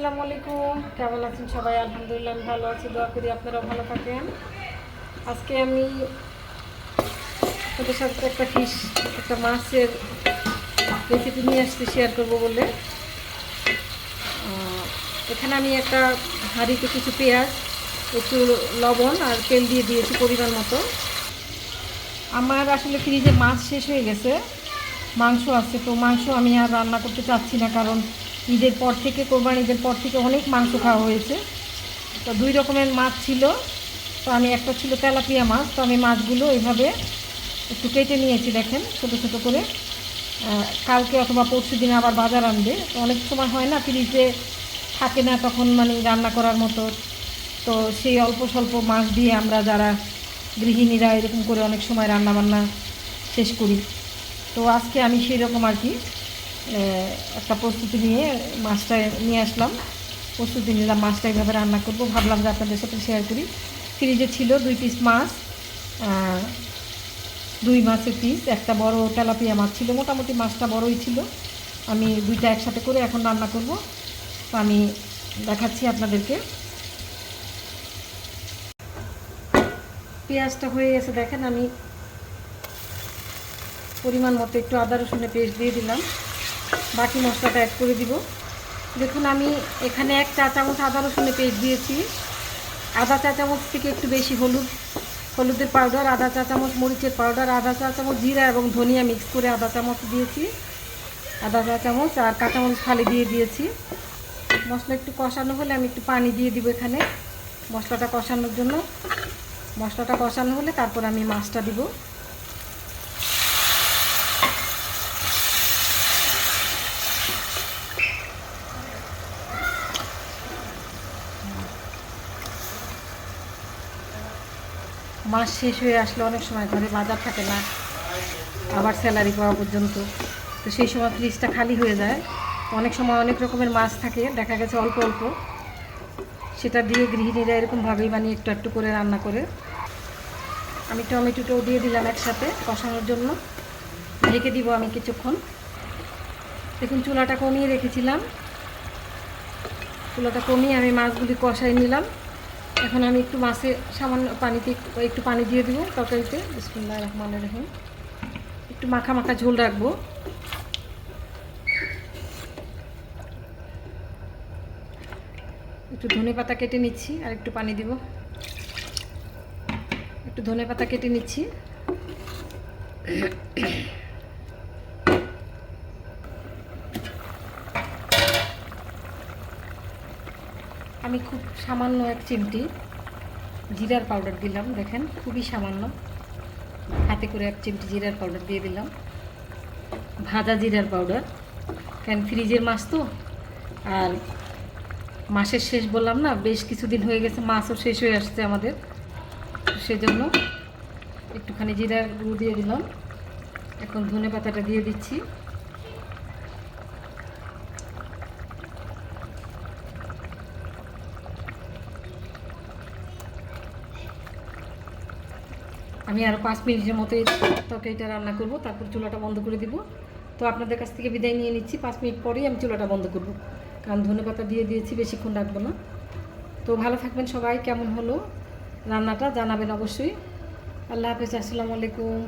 আসসালামু আলাইকুম। কেমন আছেন সবাই? আলহামদুলিল্লাহ আমি ভালো আছি, দোয়া করি আপনারাও ভালো থাকেন। আজকে আমি ওদের সাথে একটা মাছের রেসিপি নিয়ে আসছি শেয়ার করব বলে। এখানে আমি একটা হাঁড়িতে কিছু পেঁয়াজ, একটু লবণ আর তেল দিয়ে দিয়েছি পরিমাণ মতো। আমার আসলে ফ্রিজে মাছ শেষ হয়ে গেছে, মাংস আছে, তো মাংস আমি আর রান্না করতে চাচ্ছি না, কারণ কোরবানি ঈদের পর থেকে অনেক মাংস খাওয়া হয়েছে। তো 2 রকমের মাছ ছিল, তো আমি একটা ছিল তেলাপিয়া মাছ, তো আমি মাছগুলো এইভাবে একটু কেটে নিয়েছি, দেখেন ছোটো ছোটো করে। কালকে অথবা পরশু দিনে আবার বাজার আনবে, তো অনেক সময় হয় না ফ্রিজে থাকে না তখন মানে রান্না করার মতো, তো সেই অল্প স্বল্প মাছ দিয়ে আমরা যারা গৃহিণীরা এরকম করে অনেক সময় রান্নাবান্না শেষ করি। তো আজকে আমি সেই রকম আর কি একটা প্রস্তুতি নিয়ে মাছটা নিয়ে আসলাম, প্রস্তুতি নিলাম মাছটা এইভাবে রান্না করব, ভাবলাম যে আপনাদের সাথে শেয়ার করি। ফ্রিজে ছিল 2 পিস মাছ, 2 মাছের পিস, একটা বড় তেলাপিয়া মাছ ছিল, মোটামুটি মাছটা বড়ই ছিল। আমি 2টা একসাথে করে এখন রান্না করব, তো আমি দেখাচ্ছি আপনাদেরকে। পেঁয়াজটা হয়ে গেছে, দেখেন আমি পরিমাণ মতো একটু আদা রসুনের পেস্ট দিয়ে দিলাম, বাকি মশলাটা অ্যাড করে দিব। দেখুন আমি এখানে 1 চা চামচ আদা রসুনের পেস্ট দিয়েছি, আধা চা চামচ থেকে একটু বেশি হলুদের পাউডার, আধা চা চামচ মরিচের পাউডার, আধা চা চামচ জিরা এবং ধনিয়া মিক্স করে আধা চামচ দিয়েছি, আধা চা চামচ, আর কাঁচামরিচ ফালি দিয়ে দিয়েছি। মশলা একটু কষানো হলে আমি একটু পানি দিয়ে দিব এখানে মশলাটা কষানোর জন্য। মশলাটা কষানো হলে তারপর আমি মাছটা দিব। মাস শেষ হয়ে আসলে অনেক সময় ঘরে বাজার থাকে না, আবার স্যালারি পাওয়া পর্যন্ত, তো সেই সময় ফ্রিজটা খালি হয়ে যায়। অনেক সময় অনেক রকমের মাছ থাকে, দেখা গেছে অল্প অল্প, সেটা দিয়ে গৃহিণীরা এরকমভাবেই বানিয়ে একটু একটু করে রান্না করে। আমি টমেটোটাও দিয়ে দিলাম একসাথে কষানোর জন্য, ঢেকে দিব আমি কিছুক্ষণ। দেখুন চুলাটা কমিয়ে রেখেছিলাম, চুলাটা কমিয়ে আমি মাছগুলি কষাই নিলাম। এখন আমি একটু মাছে সামান্য পানিতে একটু পানি দিয়ে দিব তরকারিতে। বিসমিল্লাহির রহমানির রহিম। একটু মাখা মাখা ঝোল রাখবো। একটু ধনেপাতা কেটে নিচ্ছি আর একটু পানি দিব। একটু ধনেপাতা কেটে নিচ্ছি। আমি খুব সামান্য 1 চিমটি জিরার পাউডার দিলাম, দেখেন খুবই সামান্য, হাতে করে 1 চিমটি জিরার পাউডার দিয়ে দিলাম, ভাজা জিরার পাউডার। কারণ ফ্রিজের মাছ তো, আর মাসের শেষ বললাম না, বেশ কিছুদিন হয়ে গেছে, মাছও শেষ হয়ে আসছে আমাদের, সেজন্য একটুখানি জিরার গুঁড়ো দিয়ে দিলাম। এখন ধনেপাতাটা দিয়ে দিচ্ছি। আমি আরও 5 মিনিটের মতো এই তরকারিটা রান্না করব, তারপর চুলাটা বন্ধ করে দিব। তো আপনাদের কাছ থেকে বিদায় নিয়ে নিচ্ছি, 5 মিনিট পরেই আমি চুলাটা বন্ধ করব, কারণ ধনেপাতা দিয়ে দিয়েছি, বেশিক্ষণ রাখবো না। তো ভালো থাকবেন সবাই, কেমন হলো রান্নাটা জানাবেন অবশ্যই। আল্লাহ হাফেজ, আসসালামু আলাইকুম।